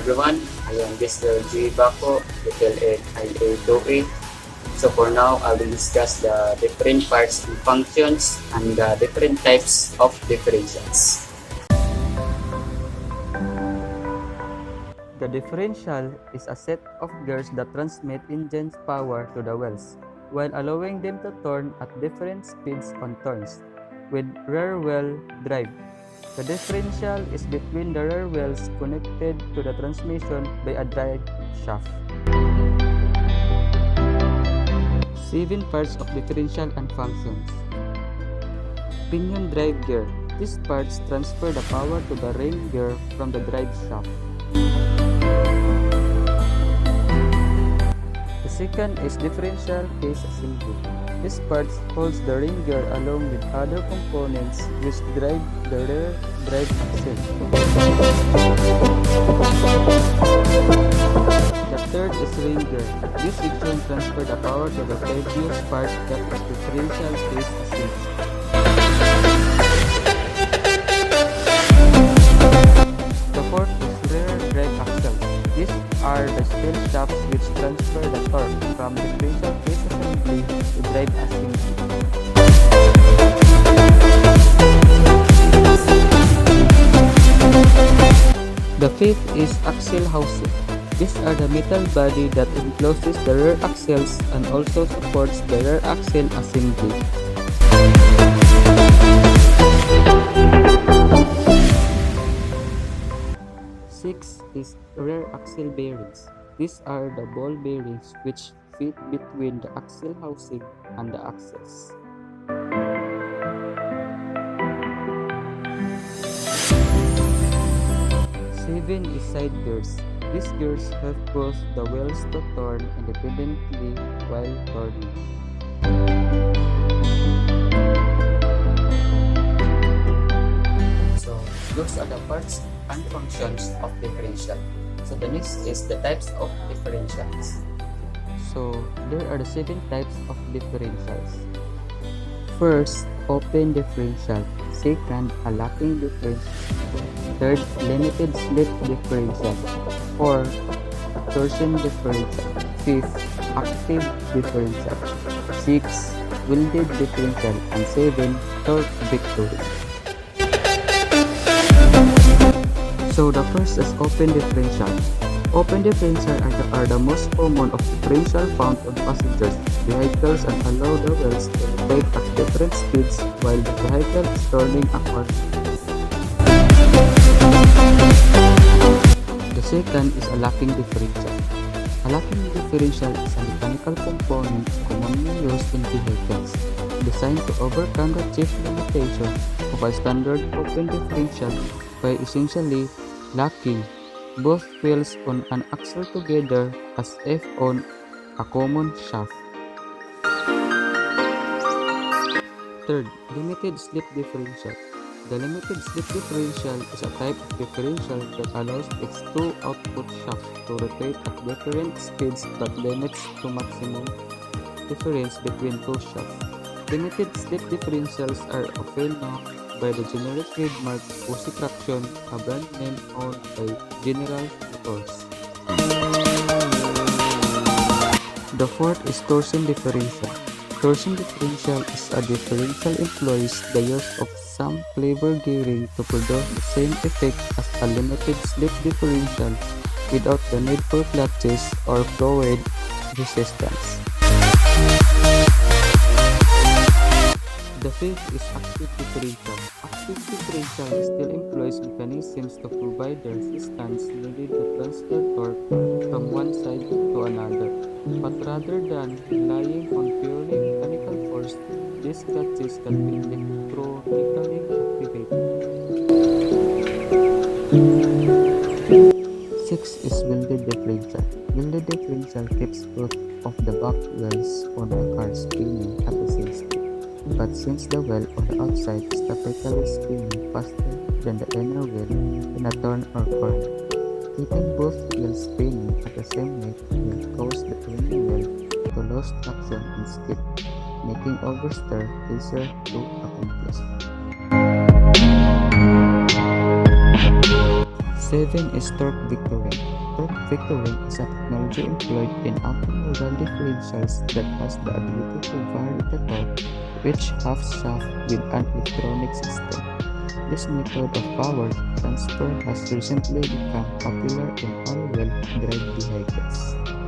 everyone, I am Mr. G. Bako, Detail 8 IA2A. So for now, I will discuss the different parts and functions and the different types of differentials. The differential is a set of gears that transmit engine's power to the wheels, while allowing them to turn at different speeds on turns, with rear wheel drive. The differential is between the rear wheels connected to the transmission by a drive shaft. 7 parts of differential and functions. Pinion drive gear. These parts transfer the power to the ring gear from the drive shaft. The second is differential case assembly. This part holds the ring gear along with other components which drive the rear drive axle. The third is ring gear. This section transfers the power to the previous part that is differential case assembly. The fourth is rear drive axle. These are the steel shafts which transfer the torque from differential case assembly to drive assembly. The fifth is axle housing. These are the metal body that encloses the rear axles and also supports the rear axle assembly. Six is rear axle bearings. These are the ball bearings which fit between the axle housing and the axles. 7 is side gears. These gears help both the wheels to turn independently while turning. So those are the parts and functions of differential. So the next is the types of differentials. So there are the 7 types of differentials. First, open differential. Second, a locking differential. Third, limited slip differential. Fourth, torsion differential. Fifth, active differential. 6, welded differential. And 7, torque victory. So the first is open differential. Open differential are the most common of differential found on passengers vehicles and allow the wheels to rotate at different speeds while the vehicle is turning accordingly. The second is a locking differential. A locking differential is a mechanical component commonly used in vehicles, designed to overcome the chief limitation of a standard open differential by essentially locking both wheels on an axle together as if on a common shaft. Third, limited slip differential. The limited slip differential is a type of differential that allows its 2 output shafts to rotate at different speeds but limits to maximum difference between 2 shafts. Limited slip differentials are often known by the generic trademark Pussy Traction, a brand name owned by General Motors. The fourth is torsion differential. Torsion differential is a differential employs the use of some clever gearing to produce the same effect as a limited slip differential without the need for clutches or fluid resistance. The fifth is active differential. Active differential still employs mechanisms to provide the resistance needed to transfer torque from one side to another. But rather than relying on purely mechanical force, these clutches can be electronically activated. 6 is welded differential. Welded differential keeps both of the back wheels on the car spinning at the same speed. But since the wheel on the outside is typically spinning faster than the inner wheel in a turn or corner, keeping both wheels spinning at the same rate will cause the inner wheel to lose traction and skid, making oversteer easier to accomplish. 7 is torque vectoring. Torque vectoring is a technology employed in automobile differentials that has the ability to vary the torque of each half shaft with an electronic system. This method of power transfer has recently become popular in all-wheel drive vehicles.